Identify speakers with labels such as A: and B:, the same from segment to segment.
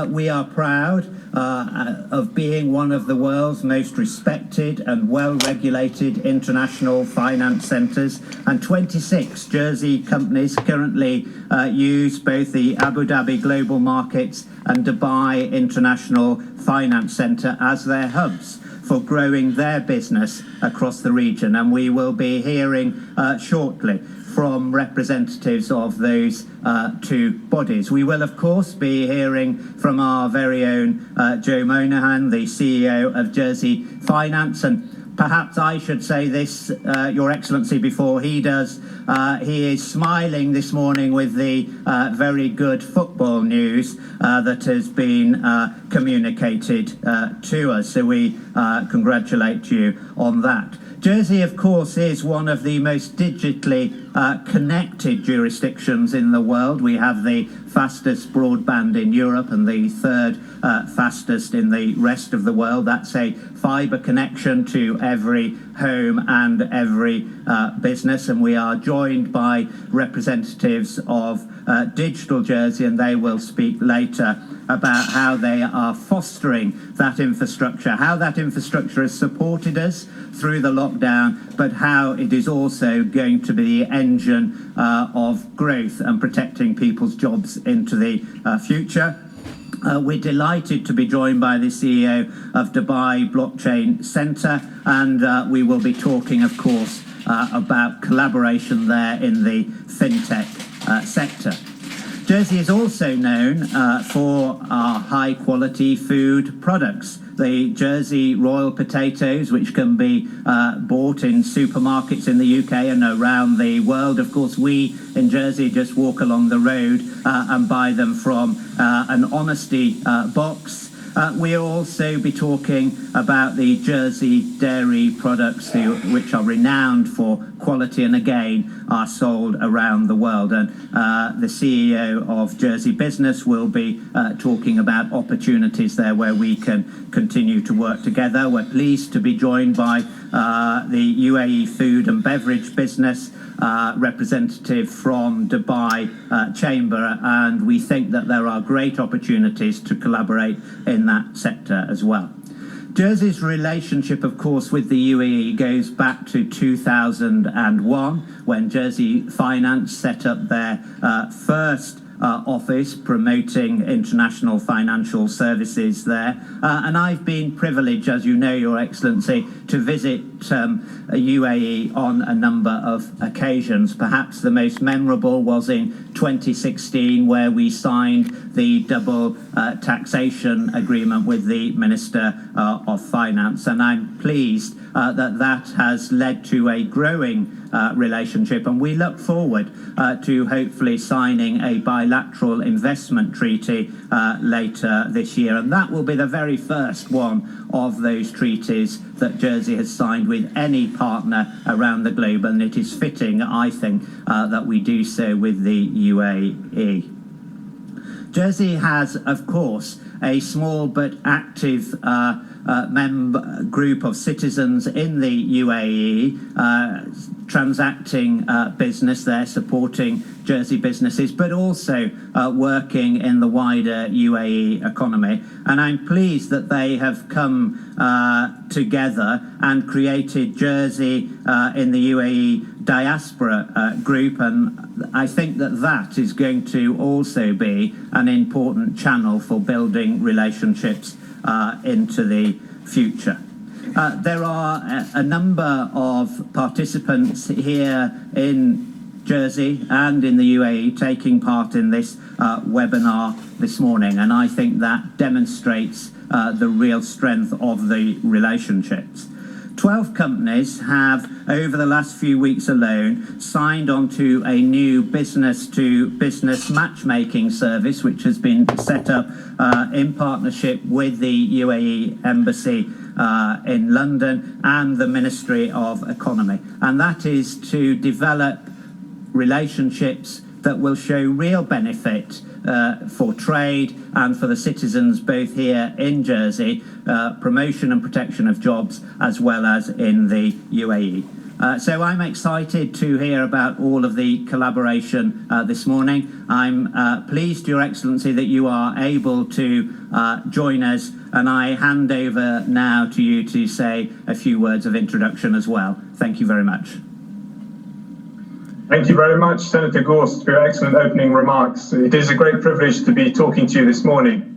A: We are proud of being one of the world's most respected and well-regulated international finance centres, and 26 Jersey companies currently use both the Abu Dhabi Global Markets and Dubai International Finance Centre as their hubs for growing their business across the region. And we will be hearing shortly from representatives of those two bodies. We will, of course, be hearing from our very own Joe Monahan, the CEO of Jersey Finance. And perhaps I should say this, Your Excellency, before he does. He is smiling this morning with the very good football news that has been communicated to us. So we congratulate you on that. Jersey, of course, is one of the most digitally connected jurisdictions in the world. We have the fastest broadband in Europe and the third fastest in the rest of the world. That's a fibre connection to every home and every business. And we are joined by representatives of Digital Jersey, and they will speak later about how they are fostering that infrastructure, how that infrastructure has supported us through the lockdown, but how it is also going to be the engine of growth and protecting people's jobs into the future. We're delighted to be joined by the CEO of Dubai Blockchain Centre, and we will be talking, of course, about collaboration there in the fintech sector. Jersey is also known for our high-quality food products. The Jersey Royal potatoes, which can be bought in supermarkets in the UK and around the world. Of course, we in Jersey just walk along the road and buy them from an Honesty box. We'll also be talking about the Jersey dairy products, which are renowned for quality and again are sold around the world. And the CEO of Jersey Business will be talking about opportunities there where we can continue to work together. We're pleased to be joined by the UAE Food and Beverage Business representative from Dubai Chamber, and we think that there are great opportunities to collaborate in that sector as well. Jersey's relationship, of course, with the UAE goes back to 2001, when Jersey Finance set up their first office promoting international financial services there. And I've been privileged, as you know, Your Excellency, to visit UAE on a number of occasions. Perhaps the most memorable was in 2016, where we signed the double taxation agreement with the Minister of Finance. And I'm pleased that has led to a growing relationship, and we look forward to hopefully signing a bilateral investment treaty later this year, and that will be the very first one of those treaties that Jersey has signed with any partner around the globe, and it is fitting, I think, that we do so with the UAE. Jersey has, of course, a small but active group of citizens in the UAE transacting business there, supporting Jersey businesses, but also working in the wider UAE economy. And I'm pleased that they have come together and created Jersey in the UAE diaspora group, and I think that that is going to also be an important channel for building relationships into the future. There are a number of participants here in Jersey and in the UAE taking part in this webinar this morning, and I think that demonstrates the real strength of the relationships. 12 companies have, over the last few weeks alone, signed on to a new business-to-business matchmaking service, which has been set up in partnership with the UAE Embassy in London and the Ministry of Economy. And that is to develop relationships that will show real benefit for trade and for the citizens both here in Jersey, promotion and protection of jobs, as well as in the UAE. So I'm excited to hear about all of the collaboration this morning. I'm pleased, Your Excellency, that you are able to join us, and I hand over now to you to say a few words of introduction as well. Thank you very much.
B: Thank you very much, Senator Gorst, for your excellent opening remarks. It is a great privilege to be talking to you this morning.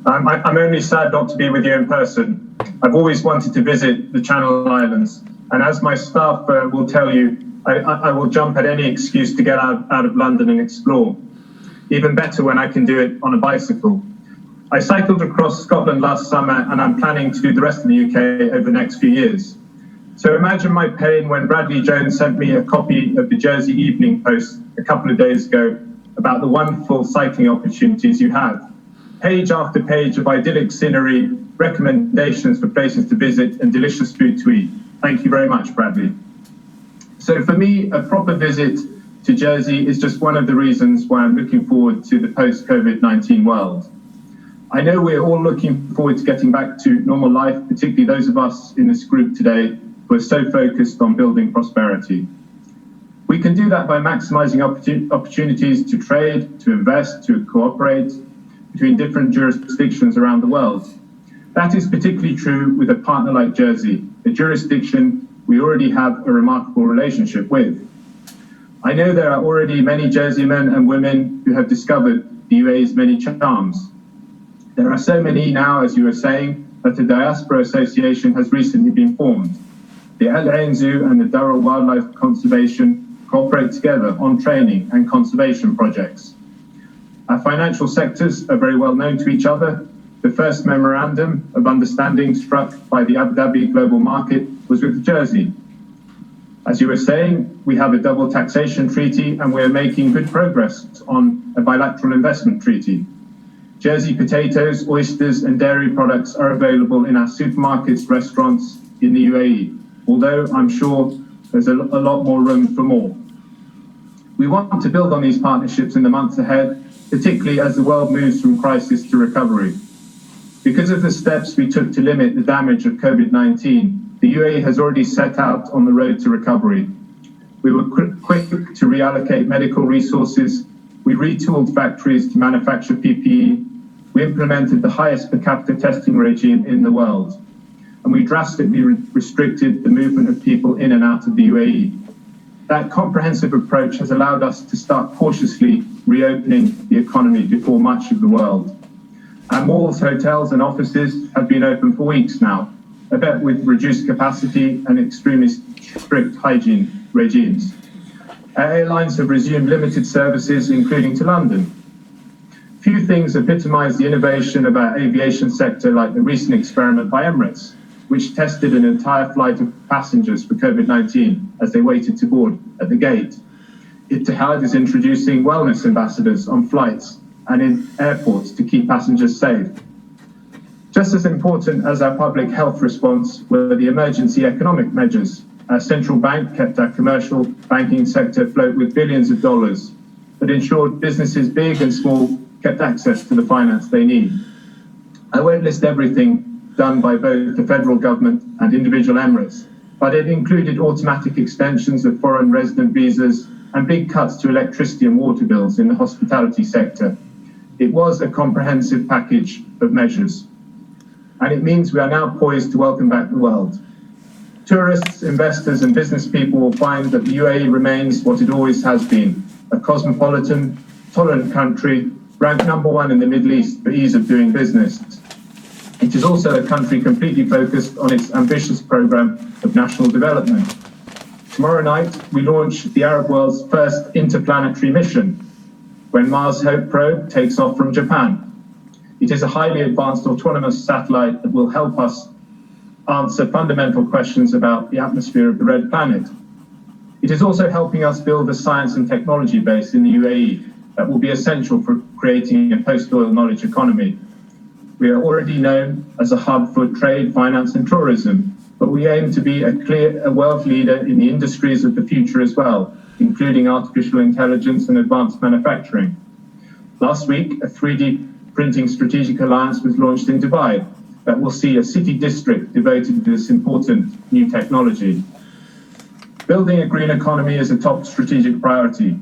B: I'm only sad not to be with you in person. I've always wanted to visit the Channel Islands, and as my staff will tell you, I will jump at any excuse to get out of London and explore. Even better when I can do it on a bicycle. I cycled across Scotland last summer, and I'm planning to do the rest of the UK over the next few years. So imagine my pain when Bradley Jones sent me a copy of the Jersey Evening Post a couple of days ago about the wonderful cycling opportunities you have. Page after page of idyllic scenery, recommendations for places to visit, and delicious food to eat. Thank you very much, Bradley. So for me, a proper visit to Jersey is just one of the reasons why I'm looking forward to the post-COVID-19 world. I know we're all looking forward to getting back to normal life, particularly those of us in this group today who are so focused on building prosperity. We can do that by maximising opportunities to trade, to invest, to cooperate between different jurisdictions around the world. That is particularly true with a partner like Jersey, a jurisdiction we already have a remarkable relationship with. I know there are already many Jersey men and women who have discovered the UAE's many charms. There are so many now, as you were saying, that a diaspora association has recently been formed. The Al Ain Zoo and the Durrell Wildlife Conservation cooperate together on training and conservation projects. Our financial sectors are very well known to each other. The first memorandum of understanding struck by the Abu Dhabi Global Market was with Jersey. As you were saying, we have a double taxation treaty, and we're making good progress on a bilateral investment treaty. Jersey potatoes, oysters, and dairy products are available in our supermarkets, restaurants in the UAE, although I'm sure there's a lot more room for more. We want to build on these partnerships in the months ahead, particularly as the world moves from crisis to recovery. Because of the steps we took to limit the damage of COVID-19, the UAE has already set out on the road to recovery. We were quick to reallocate medical resources. We retooled factories to manufacture PPE. We implemented the highest per capita testing regime in the world. And we drastically restricted the movement of people in and out of the UAE. That comprehensive approach has allowed us to start cautiously reopening the economy before much of the world. Our malls, hotels, and offices have been open for weeks now, albeit with reduced capacity and extremely strict hygiene regimes. Our airlines have resumed limited services, including to London. Few things epitomise the innovation of our aviation sector like the recent experiment by Emirates, which tested an entire flight of passengers for COVID-19 as they waited to board at the gate. Etihad is introducing wellness ambassadors on flights and in airports to keep passengers safe. Just as important as our public health response were the emergency economic measures. Our central bank kept our commercial banking sector afloat with billions of dollars, but ensured businesses big and small kept access to the finance they need. I won't list everything done by both the federal government and individual emirates, but it included automatic extensions of foreign resident visas and big cuts to electricity and water bills in the hospitality sector. It was a comprehensive package of measures, and it means we are now poised to welcome back the world. Tourists, investors, and business people will find that the UAE remains what it always has been, a cosmopolitan, tolerant country, ranked #1 in the Middle East for ease of doing business. It is also a country completely focused on its ambitious program of national development. Tomorrow night, we launch the Arab world's first interplanetary mission, when Mars Hope probe takes off from Japan. It is a highly advanced autonomous satellite that will help us answer fundamental questions about the atmosphere of the red planet. It is also helping us build a science and technology base in the UAE that will be essential for creating a post-oil knowledge economy. We are already known as a hub for trade, finance, and tourism, but we aim to be a world leader in the industries of the future as well, including artificial intelligence and advanced manufacturing. Last week, a 3D printing strategic alliance was launched in Dubai that will see a city district devoted to this important new technology. Building a green economy is a top strategic priority.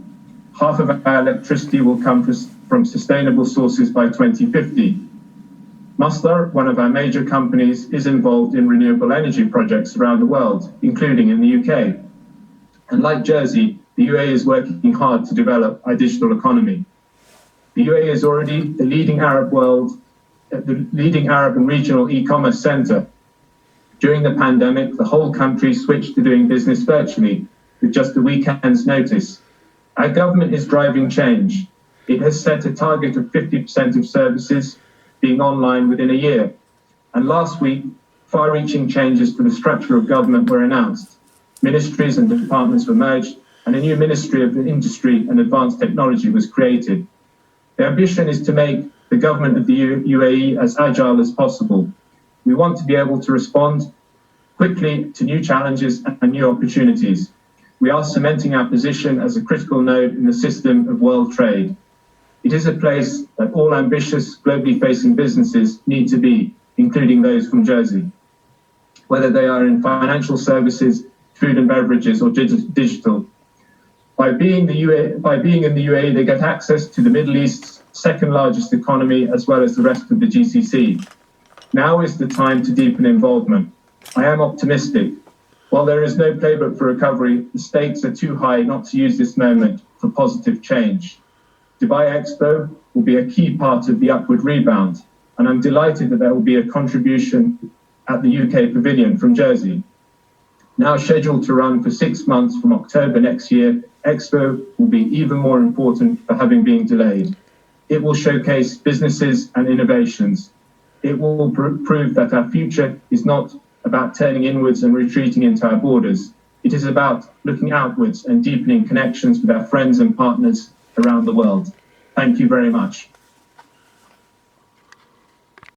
B: Half of our electricity will come from sustainable sources by 2050. Masdar, one of our major companies, is involved in renewable energy projects around the world, including in the UK. And like Jersey, the UAE is working hard to develop a digital economy. The UAE is already the leading Arab and regional e-commerce center. During the pandemic, the whole country switched to doing business virtually with just a weekend's notice. Our government is driving change. It has set a target of 50% of services being online within a year. And last week, far-reaching changes to the structure of government were announced. Ministries and departments were merged, and a new Ministry of Industry and Advanced Technology was created. The ambition is to make the government of the UAE as agile as possible. We want to be able to respond quickly to new challenges and new opportunities. We are cementing our position as a critical node in the system of world trade. It is a place that all ambitious, globally facing businesses need to be, including those from Jersey, whether they are in financial services, food and beverages, or digital. By being in the UAE, they get access to the Middle East's second largest economy, as well as the rest of the GCC. Now is the time to deepen involvement. I am optimistic. While there is no playbook for recovery, the stakes are too high not to use this moment for positive change. Dubai Expo will be a key part of the upward rebound, and I'm delighted that there will be a contribution at the UK Pavilion from Jersey. Now scheduled to run for 6 months from October next year, Expo will be even more important for having been delayed. It will showcase businesses and innovations. It will prove that our future is not about turning inwards and retreating into our borders. It is about looking outwards and deepening connections with our friends and partners around the world. Thank you very much.